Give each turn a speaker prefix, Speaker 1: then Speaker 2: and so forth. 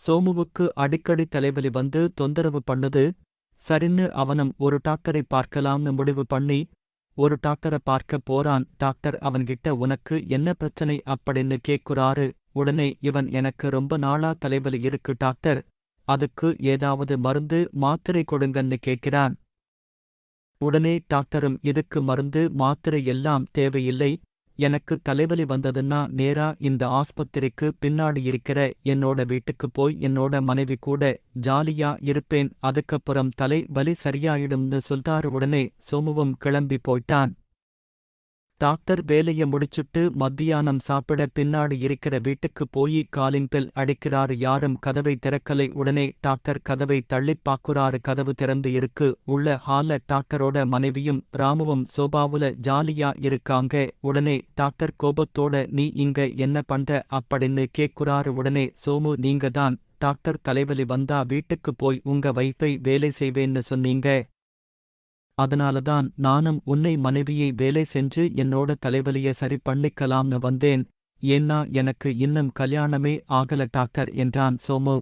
Speaker 1: சோமுவுக்கு அடிக்கடி தலைவலி வந்து தொந்தரவு பண்ணுது. சரின்னு அவனும் ஒரு டாக்டரை பார்க்கலாம்னு முடிவு பண்ணி ஒரு டாக்டரை பார்க்க போறான். டாக்டர் அவன்கிட்ட உனக்கு என்ன பிரச்சனை அப்படின்னு கேக்குறாரு. உடனே இவன் எனக்கு ரொம்ப நாளா தலைவலி இருக்கு டாக்டர், அதுக்கு ஏதாவது மருந்து மாத்திரை கொடுங்கன்னு கேட்கிறான். உடனே டாக்டரும் இதுக்கு மருந்து மாத்திரை எல்லாம் தேவையில்லை, எனக்கு தலைவலி வந்ததுன்னா நேரா இந்த ஆஸ்பத்திரிக்கு பின்னாடி இருக்கிற என்னோட வீட்டுக்கு போய் என்னோட மனைவி கூட ஜாலியா இருப்பேன், அதுக்கப்புறம் தலை வலி சரியாயிடும்னு சொல்றாரு. உடனே சோமுவும் கிளம்பி போயிட்டான். டாக்டர் வேலைய முடிச்சுட்டு மத்தியானம் சாப்பிட பின்னாடி இருக்கிற வீட்டுக்கு போய் காலிங் பெல் அடிக்கிறாரு. யாரும் கதவை திறக்கலை. உடனே டாக்டர் கதவை தள்ளிப் பாக்குறாரு. கதவு திறந்து இருக்கு. உள்ள ஹால்ல டாக்டரோட மனைவியும் ராமுவும் சோபாவுல ஜாலியா இருக்காங்க. உடனே டாக்டர் கோபத்தோட நீ இங்க என்ன பண்ற அப்படின்னு கேக்குறாரு. உடனே சோமு நீங்க தான் டாக்டர் தலைவலி வந்தா வீட்டுக்கு போய் உங்க வைஃபை வேலை செய்வேன்னு சொன்னீங்க, அதனாலதான் நானும் உன்னை மனைவியை வேலை செஞ்சு என்னோட தலைவலிய சரி பண்ணிக்கலாம்னு வந்தேன், ஏன்னா எனக்கு இன்னும் கல்யாணமே ஆகல டாக்டர் என்றான் சோமு.